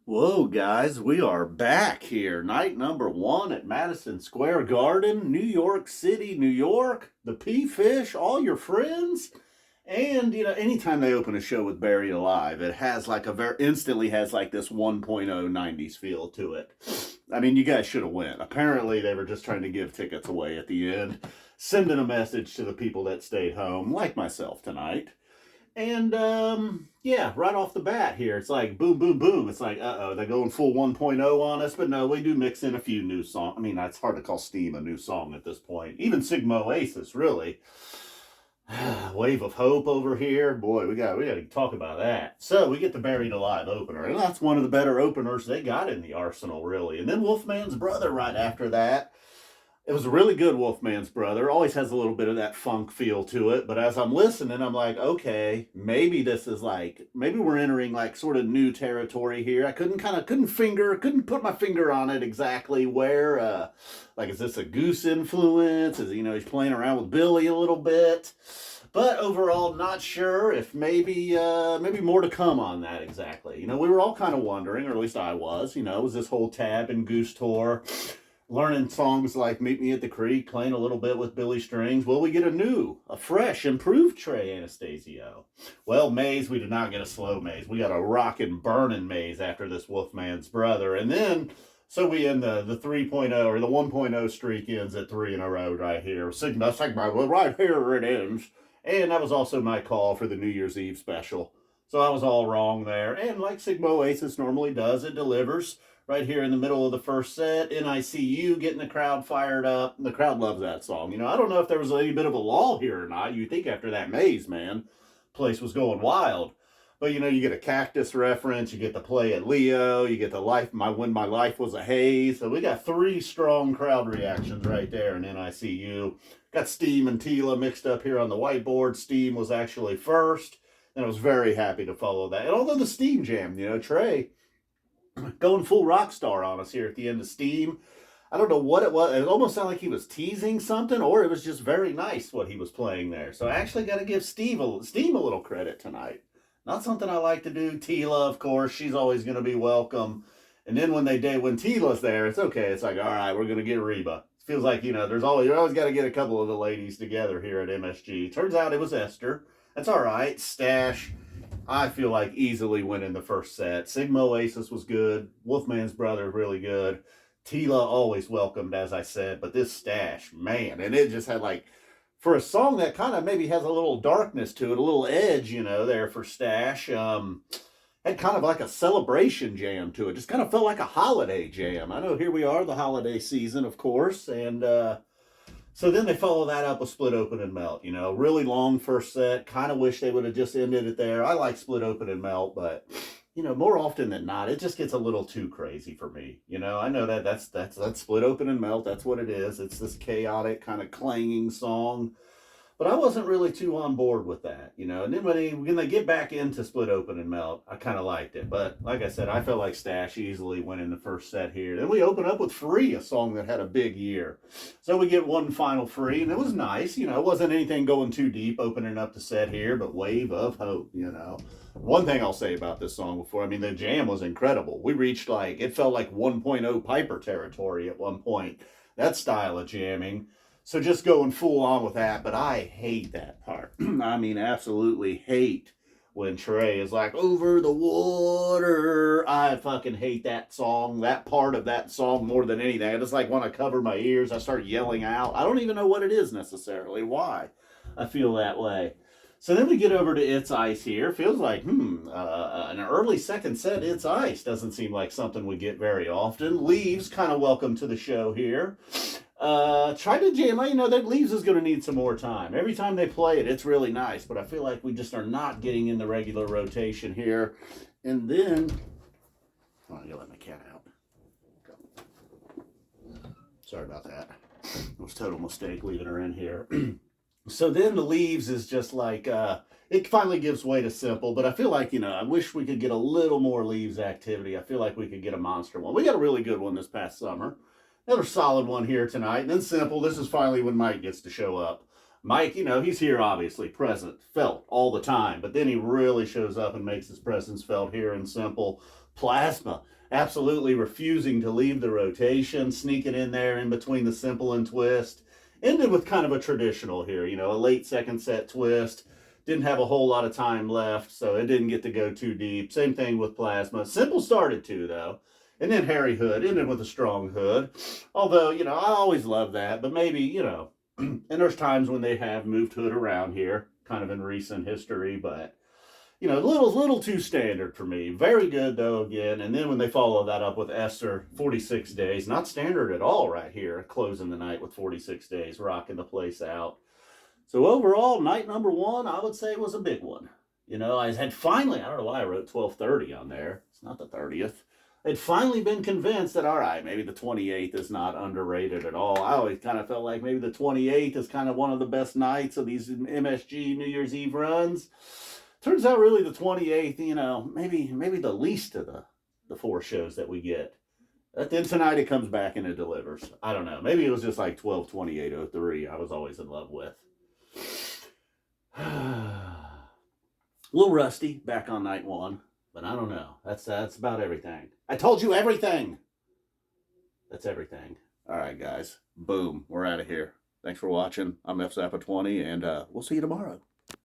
Whoa, guys, we are back here. Night number one at Madison Square Garden, New York City, New York. The Phish, all your friends. And, anytime they open a show with Buried Alive, it has like instantly has like this 1.0 90s feel to it. I mean, you guys should have went. Apparently, they were just trying to give tickets away at the end, sending a message to the people that stayed home, like myself tonight. And yeah, right off the bat here, it's like boom, boom, boom. It's like, uh-oh, they're going full 1.0 on us. But no, we do mix in a few new songs. I mean, it's hard to call Steam a new song at this point. Even Sigma Oasis, really. Wave of Hope over here. Boy, we got to talk about that. So we get the Buried Alive opener. And that's one of the better openers they got in the arsenal, really. And then Wolfman's Brother right after that. It was a really good Wolfman's Brother. Always has a little bit of that funk feel to it. But as I'm listening, I'm like, okay, maybe this is like, maybe we're entering like sort of new territory here. I couldn't put my finger on it exactly where, like, is this a Goose influence? Is, he's playing around with Billy a little bit. But overall, not sure if maybe more to come on that exactly. We were all kind of wondering, or at least I was, was this whole Tab and Goose tour learning songs like Meet Me at the Creek, playing a little bit with Billy Strings. Will we get a fresh, improved Trey Anastasio? Well, Maze, we did not get a slow Maze. We got a rockin' burning Maze after this Wolfman's Brother. And then, so we end the 3.0 or the 1.0 streak ends at 3 in a row right here. Sigma, right here it ends. And that was also my call for the New Year's Eve special. So I was all wrong there. And like Sigma Oasis normally does, it delivers. Right here in the middle of the first set, NICU getting the crowd fired up. The crowd loves that song. I don't know if there was any bit of a lull here or not. You'd think after that Maze, man, place was going wild. But you get a Cactus reference, you get the play at Leo, you get the When My Life Was a Haze. So we got 3 strong crowd reactions right there in NICU. Got Steam and Tela mixed up here on the whiteboard. Steam was actually first, and I was very happy to follow that. And although the Steam jam, Trey going full rock star on us here at the end of Steam. I don't know what it was. It almost sounded like he was teasing something, or it was just very nice what he was playing there. So I actually got to give Steam a little credit tonight. Not something I like to do. Tela, of course, she's always going to be welcome. And then when Tela's there, it's okay. It's like, all right, we're going to get Reba. It feels like, you always got to get a couple of the ladies together here at MSG. Turns out it was Esther. That's all right. Stash, I feel like easily winning the first set. Sigma Oasis was good. Wolfman's Brother, really good. Tela always welcomed, as I said. But this Stash, man. And it just had like, for a song that kind of maybe has a little darkness to it, a little edge, there for Stash, had kind of like a celebration jam to it. Just kind of felt like a holiday jam. I know here we are, the holiday season, of course. And so then they follow that up with Split Open and Melt. Really long first set. Kind of wish they would have just ended it there. I like Split Open and Melt, but more often than not, it just gets a little too crazy for me. I know that's Split Open and Melt. That's what it is. It's this chaotic kind of clanging song. But I wasn't really too on board with that, And then when they get back into Split Open and Melt, I kind of liked it. But like I said, I felt like Stash easily went in the first set here. Then we open up with Free, a song that had a big year. So we get one final Free, and it was nice. It wasn't anything going too deep opening up the set here, but Wave of Hope, One thing I'll say about this song the jam was incredible. We reached it felt like 1.0 Piper territory at one point. That style of jamming. So just going full on with that, but I hate that part. Absolutely hate when Trey is like, over the water. I fucking hate that song, that part of that song more than anything. I just want to cover my ears. I start yelling out. I don't even know what it is necessarily, why I feel that way. So then we get over to It's Ice here. Feels like, an early second set, It's Ice. Doesn't seem like something we get very often. Leaves, kind of welcome to the show here. Try to jam. That Leaves is going to need some more time. Every time they play it, it's really nice, but I feel like we just are not getting in the regular rotation here. And then, you let my cat out. Sorry about that. It was a total mistake leaving her in here. So then the Leaves is just like, it finally gives way to Simple, but I feel like, I wish we could get a little more Leaves activity. I feel like we could get a monster one. We got a really good one this past summer. Another solid one here tonight. And then Simple, this is finally when Mike gets to show up. Mike, he's here obviously, present, felt all the time. But then he really shows up and makes his presence felt here in Simple. Plasma. absolutely refusing to leave the rotation, sneaking in there in between the simple and twist. Ended with kind of a traditional here, you know, a late second set twist. Didn't have a whole lot of time left, so it didn't get to go too deep. Same thing with Plasma. Simple started to, though. And then Harry Hood ended with a strong hood. Although, you know, I always love that, but maybe, you know, and there's times when they have moved hood around here, kind of in recent history, but you know, little too standard for me. Very good though again. And then when they follow that up with Esther, 46 days, not standard at all right here, closing the night with 46 days, rocking the place out. So overall, night number one, I would say was a big one. You know, I had finally, I don't know why I wrote 12:30 on there. It's not the 30th. I'd finally been convinced that, all right, maybe the 28th is not underrated at all. I always kind of felt like maybe the 28th is kind of one of the best nights of these MSG New Year's Eve runs. Turns out really the 28th, you know, maybe the least of the four shows that we get. But then tonight it comes back and it delivers. I don't know. Maybe it was just like 12/28/03 I was always in love with. A little rusty back on night one, but I don't know. That's about everything. I told you everything. That's everything. All right, guys. Boom. We're out of here. Thanks for watching. I'm F Zappa 20, and we'll see you tomorrow.